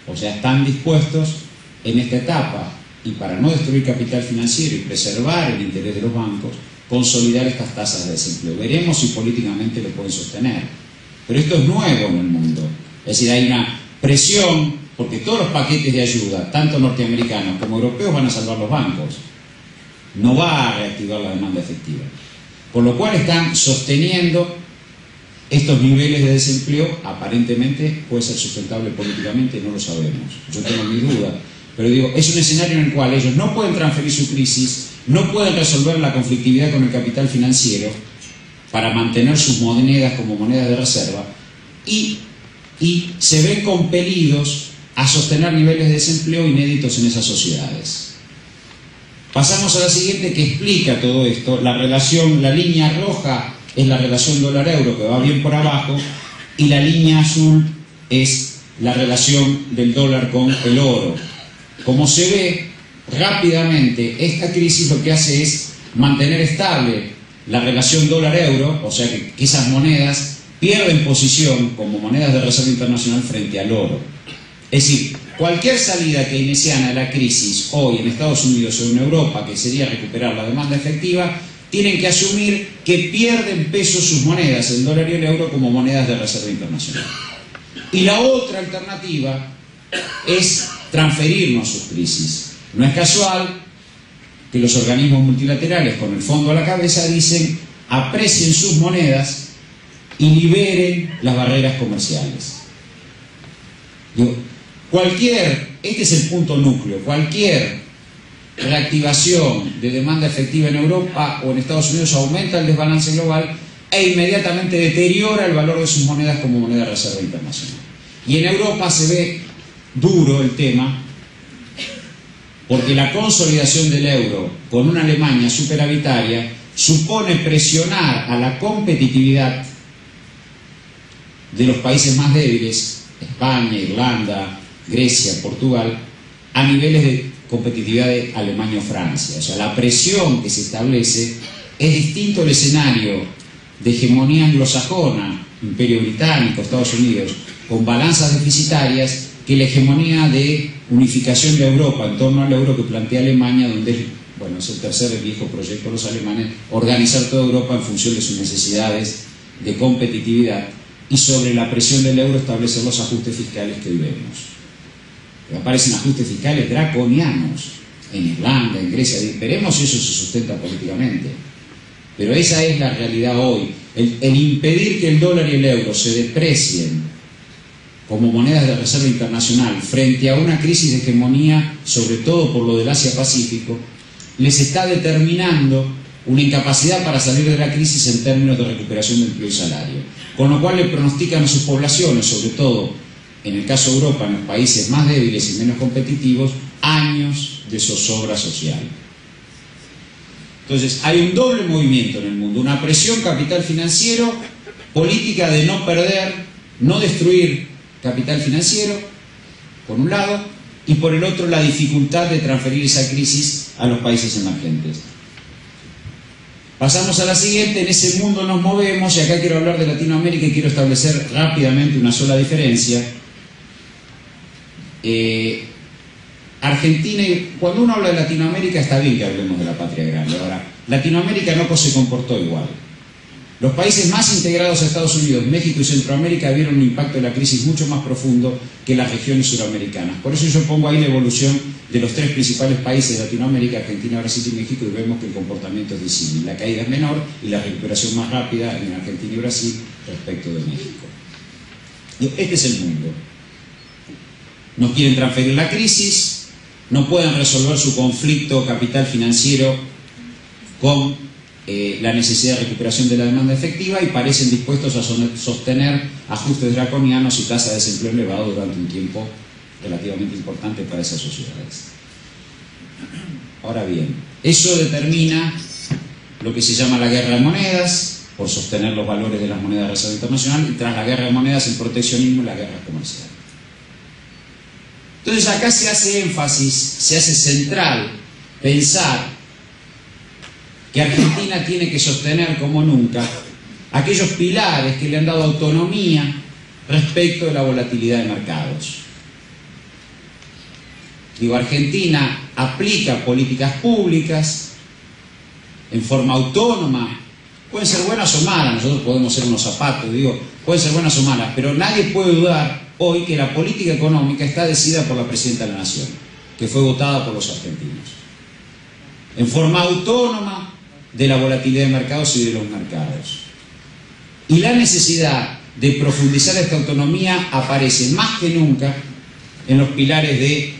O sea, están dispuestos en esta etapa, y para no destruir capital financiero y preservar el interés de los bancos, consolidar estas tasas de desempleo. Veremos si políticamente lo pueden sostener. Pero esto es nuevo en el mundo. Es decir, hay una presión, porque todos los paquetes de ayuda, tanto norteamericanos como europeos, van a salvar los bancos. No va a reactivar la demanda efectiva. Por lo cual están sosteniendo estos niveles de desempleo. Aparentemente puede ser sustentable políticamente, no lo sabemos. Yo tengo mi duda. Pero digo, es un escenario en el cual ellos no pueden transferir su crisis, no pueden resolver la conflictividad con el capital financiero para mantener sus monedas como monedas de reserva, y se ven compelidos a sostener niveles de desempleo inéditos en esas sociedades. Pasamos a la siguiente, que explica todo esto. La relación, la línea roja es la relación dólar-euro, que va bien por abajo, y la línea azul es la relación del dólar con el oro. Como se ve rápidamente, esta crisis lo que hace es mantener estable la relación dólar-euro, o sea que esas monedas pierden posición como monedas de reserva internacional frente al oro. Es decir, cualquier salida keynesiana de la crisis hoy en Estados Unidos o en Europa, que sería recuperar la demanda efectiva, tienen que asumir que pierden peso sus monedas, el dólar y el euro, como monedas de reserva internacional. Y la otra alternativa es transferirnos sus crisis. No es casual que los organismos multilaterales, con el fondo a la cabeza, dicen: aprecien sus monedas y liberen las barreras comerciales. Este es el punto núcleo. Cualquier reactivación de demanda efectiva en Europa o en Estados Unidos aumenta el desbalance global e inmediatamente deteriora el valor de sus monedas como moneda de reserva internacional. Y en Europa se ve duro el tema, porque la consolidación del euro con una Alemania superavitaria supone presionar a la competitividad de los países más débiles, España, Irlanda, Grecia, Portugal, a niveles de competitividad de Alemania o Francia. O sea, la presión que se establece es distinto al escenario de hegemonía anglosajona, Imperio Británico, Estados Unidos, con balanzas deficitarias, que la hegemonía de unificación de Europa en torno al euro que plantea Alemania, donde es el tercer viejo proyecto de los alemanes, organizar toda Europa en función de sus necesidades de competitividad, y sobre la presión del euro establecer los ajustes fiscales que hoy vemos. Aparecen ajustes fiscales draconianos en Irlanda, en Grecia. Veremos si eso se sustenta políticamente. Pero esa es la realidad hoy. El impedir que el dólar y el euro se deprecien como monedas de reserva internacional frente a una crisis de hegemonía, sobre todo por lo del Asia-Pacífico, les está determinando una incapacidad para salir de la crisis en términos de recuperación de empleo y salario. Con lo cual le pronostican a sus poblaciones, sobre todo en el caso de Europa, en los países más débiles y menos competitivos, años de zozobra social. Entonces, hay un doble movimiento en el mundo: una presión capital financiero, política de no perder, no destruir capital financiero, por un lado, y por el otro la dificultad de transferir esa crisis a los países emergentes. Pasamos a la siguiente. En ese mundo nos movemos, y acá quiero hablar de Latinoamérica y quiero establecer rápidamente una sola diferencia. Argentina, cuando uno habla de Latinoamérica está bien que hablemos de la patria grande. Ahora, Latinoamérica no se comportó igual. Los países más integrados a Estados Unidos, México y Centroamérica, vieron un impacto de la crisis mucho más profundo que las regiones suramericanas. Por eso yo pongo ahí la evolución de los tres principales países de Latinoamérica, Argentina, Brasil y México, y vemos que el comportamiento es disímil. La caída es menor y la recuperación más rápida en Argentina y Brasil respecto de México. Este es el mundo. No quieren transferir la crisis, no pueden resolver su conflicto capital financiero con la necesidad de recuperación de la demanda efectiva, y parecen dispuestos a sostener ajustes draconianos y tasa de desempleo elevado durante un tiempo relativamente importante para esas sociedades. Ahora bien, eso determina lo que se llama la guerra de monedas, por sostener los valores de las monedas de reserva internacional, y tras la guerra de monedas el proteccionismo y la guerra comercial. Entonces acá se hace énfasis, se hace central pensar que Argentina tiene que sostener como nunca aquellos pilares que le han dado autonomía respecto de la volatilidad de mercados. Digo, Argentina aplica políticas públicas en forma autónoma, pueden ser buenas o malas, nosotros podemos ser unos zapatos, digo, pueden ser buenas o malas, pero nadie puede dudar hoy que la política económica está decidida por la Presidenta de la Nación, que fue votada por los argentinos, en forma autónoma de la volatilidad de mercados y de los mercados. Y la necesidad de profundizar esta autonomía aparece más que nunca en los pilares de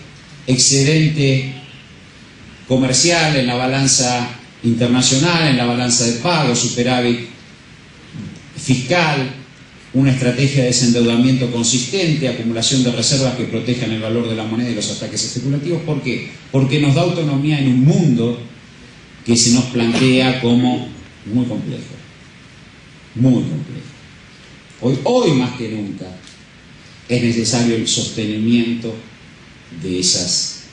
excedente comercial, en la balanza internacional, en la balanza de pago, superávit fiscal, una estrategia de desendeudamiento consistente, acumulación de reservas que protejan el valor de la moneda y los ataques especulativos. ¿Por qué? Porque nos da autonomía en un mundo que se nos plantea como muy complejo, muy complejo. Hoy más que nunca es necesario el sostenimiento de esas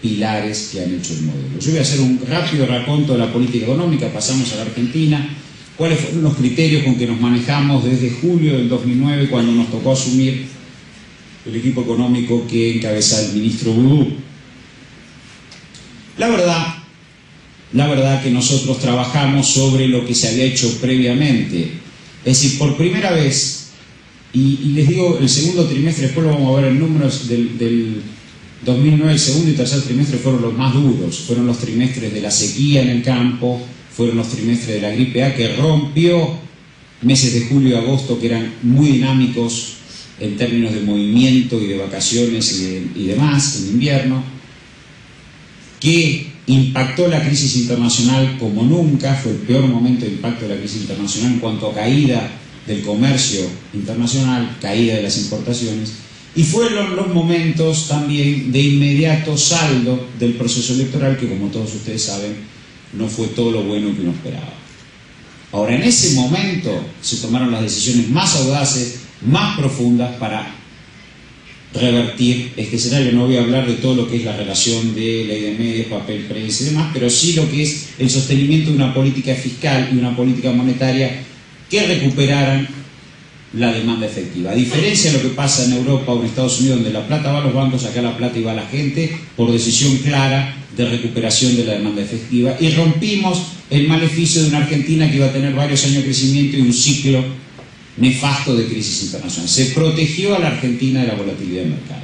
pilares que han hecho el modelo. Yo voy a hacer un rápido raconto de la política económica, pasamos a la Argentina, cuáles fueron los criterios con que nos manejamos desde julio del 2009, cuando nos tocó asumir el equipo económico que encabeza el ministro Boudou. La verdad que nosotros trabajamos sobre lo que se había hecho previamente, es decir, por primera vez, y les digo, el segundo trimestre, después lo vamos a ver en números del 2009, el segundo y tercer trimestre fueron los más duros, fueron los trimestres de la sequía en el campo, fueron los trimestres de la gripe A, que rompió meses de julio y agosto que eran muy dinámicos en términos de movimiento y de vacaciones y demás en invierno, que impactó la crisis internacional como nunca, fue el peor momento de impacto de la crisis internacional en cuanto a caída del comercio internacional, caída de las importaciones, y fueron los momentos también de inmediato saldo del proceso electoral que, como todos ustedes saben, no fue todo lo bueno que uno esperaba. Ahora, en ese momento se tomaron las decisiones más audaces, más profundas para revertir este escenario. No voy a hablar de todo lo que es la relación de ley de medios, papel, prensa y demás, pero sí lo que es el sostenimiento de una política fiscal y una política monetaria que recuperaran la demanda efectiva. A diferencia de lo que pasa en Europa o en Estados Unidos, donde la plata va a los bancos, acá la plata iba a la gente por decisión clara de recuperación de la demanda efectiva, y rompimos el maleficio de una Argentina que iba a tener varios años de crecimiento y un ciclo nefasto de crisis internacional. Se protegió a la Argentina de la volatilidad de mercados.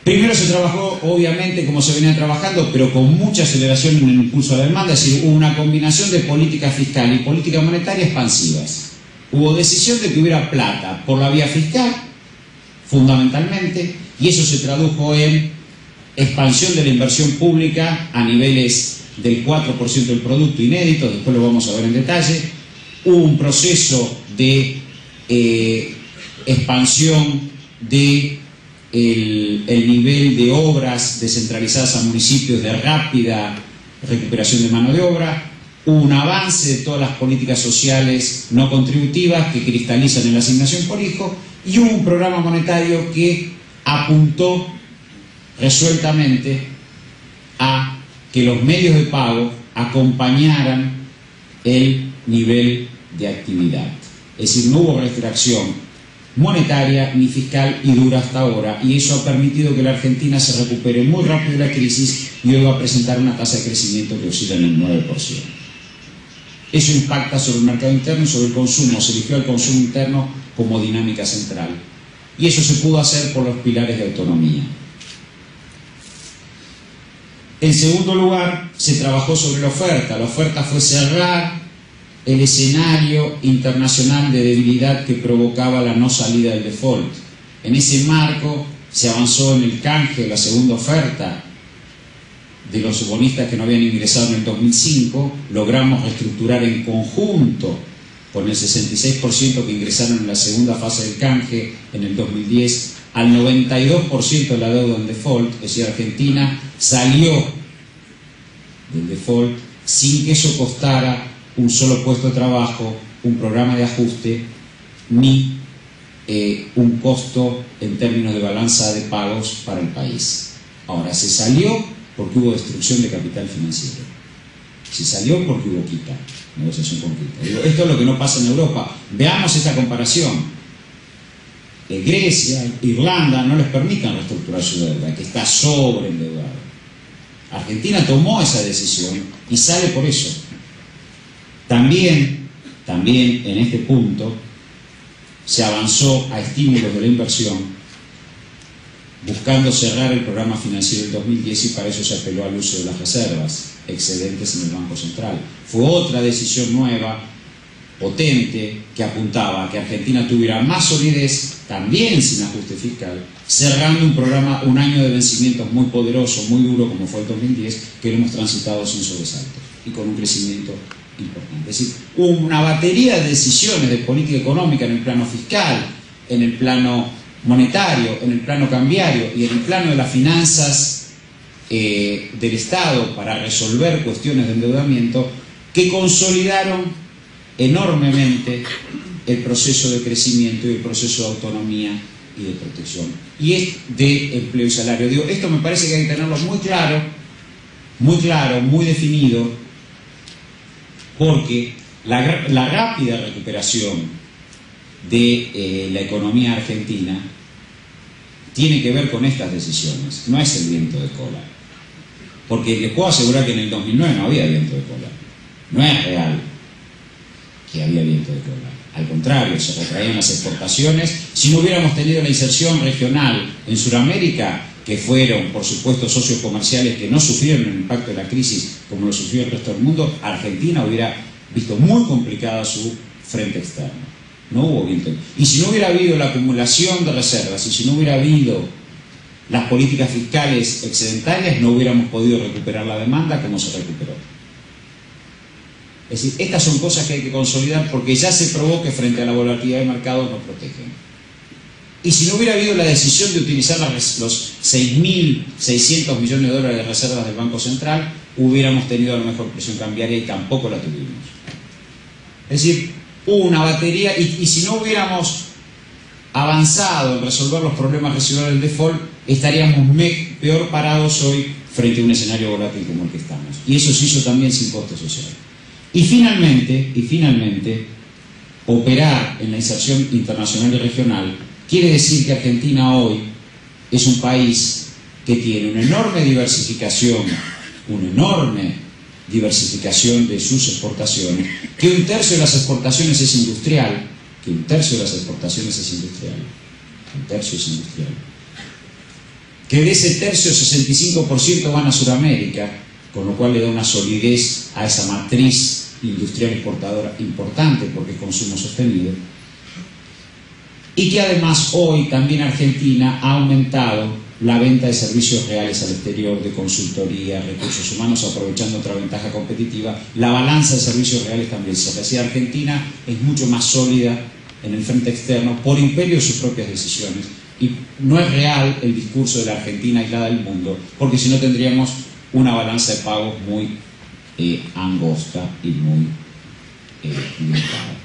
Primero se trabajó, obviamente, como se venía trabajando, pero con mucha aceleración en el impulso a la demanda, es decir, hubo una combinación de política fiscal y política monetaria expansivas. Hubo decisión de que hubiera plata por la vía fiscal, fundamentalmente, y eso se tradujo en expansión de la inversión pública a niveles del 4% del producto inédito, después lo vamos a ver en detalle. Hubo un proceso de expansión de el nivel de obras descentralizadas a municipios, de rápida recuperación de mano de obra. Hubo un avance de todas las políticas sociales no contributivas que cristalizan en la asignación por hijo, y hubo un programa monetario que apuntó resueltamente a que los medios de pago acompañaran el nivel de actividad. Es decir, no hubo restricción monetaria ni fiscal y dura hasta ahora, y eso ha permitido que la Argentina se recupere muy rápido de la crisis y hoy va a presentar una tasa de crecimiento que oscila en el 9%. Eso impacta sobre el mercado interno y sobre el consumo. Se eligió el consumo interno como dinámica central, y eso se pudo hacer por los pilares de autonomía. En segundo lugar, se trabajó sobre la oferta. La oferta fue cerrar el escenario internacional de debilidad que provocaba la no salida del default. En ese marco se avanzó en el canje de la segunda oferta de los bonistas que no habían ingresado en el 2005, logramos reestructurar en conjunto con el 66% que ingresaron en la segunda fase del canje en el 2010 al 92% de la deuda en default, es decir, Argentina salió del default sin que eso costara un solo puesto de trabajo, un programa de ajuste, ni un costo en términos de balanza de pagos para el país. Ahora, se salió porque hubo destrucción de capital financiero. Se salió porque hubo quita, negociación con quita. Esto es lo que no pasa en Europa. Veamos esta comparación. Grecia, Irlanda no les permitan reestructurar su deuda, que está sobreendeudada. Argentina tomó esa decisión y sale por eso. También en este punto se avanzó a estímulos de la inversión, buscando cerrar el programa financiero del 2010, y para eso se apeló al uso de las reservas excedentes en el Banco Central. Fue otra decisión nueva, potente, que apuntaba a que Argentina tuviera más solidez, también sin ajuste fiscal, cerrando un año de vencimientos muy poderoso, muy duro, como fue el 2010, que lo hemos transitado sin sobresaltos y con un crecimiento importante. Es decir, una batería de decisiones de política económica en el plano fiscal, en el plano monetario, en el plano cambiario y en el plano de las finanzas del Estado para resolver cuestiones de endeudamiento, que consolidaron enormemente el proceso de crecimiento y el proceso de autonomía y de protección y de empleo y salario. Digo, esto me parece que hay que tenerlo muy claro, muy definido, porque la rápida recuperación de la economía argentina tiene que ver con estas decisiones, no es el viento de cola. Porque les puedo asegurar que en el 2009 no había viento de cola. No es real que había viento de cola. Al contrario, se retraían las exportaciones. Si no hubiéramos tenido la inserción regional en Sudamérica, que fueron, por supuesto, socios comerciales que no sufrieron el impacto de la crisis como lo sufrió el resto del mundo, Argentina hubiera visto muy complicada su frente externo. No hubo viento. Y si no hubiera habido la acumulación de reservas, y si no hubiera habido las políticas fiscales excedentarias, no hubiéramos podido recuperar la demanda como se recuperó. Es decir, estas son cosas que hay que consolidar, porque ya se probó que frente a la volatilidad de mercados nos protegen. Y si no hubiera habido la decisión de utilizar los 6.600 millones de dólares de reservas del Banco Central, hubiéramos tenido a lo mejor presión cambiaria, y tampoco la tuvimos. Es decir, hubo una batería, y si no hubiéramos avanzado en resolver los problemas residuales del default, estaríamos peor parados hoy frente a un escenario volátil como el que estamos. Y eso se hizo también sin coste social. Y finalmente, operar en la inserción internacional y regional quiere decir que Argentina hoy es un país que tiene una enorme diversificación de sus exportaciones, que un tercio de las exportaciones es industrial, que de ese tercio 65% van a Sudamérica, con lo cual le da una solidez a esa matriz industrial exportadora importante, porque es consumo sostenido, y que además hoy también Argentina ha aumentado la venta de servicios reales al exterior, de consultoría, recursos humanos, aprovechando otra ventaja competitiva. La balanza de servicios reales también se decía, Argentina es mucho más sólida en el frente externo por imperio de sus propias decisiones, y no es real el discurso de la Argentina aislada del mundo, porque si no tendríamos una balanza de pagos muy angosta y muy limitada.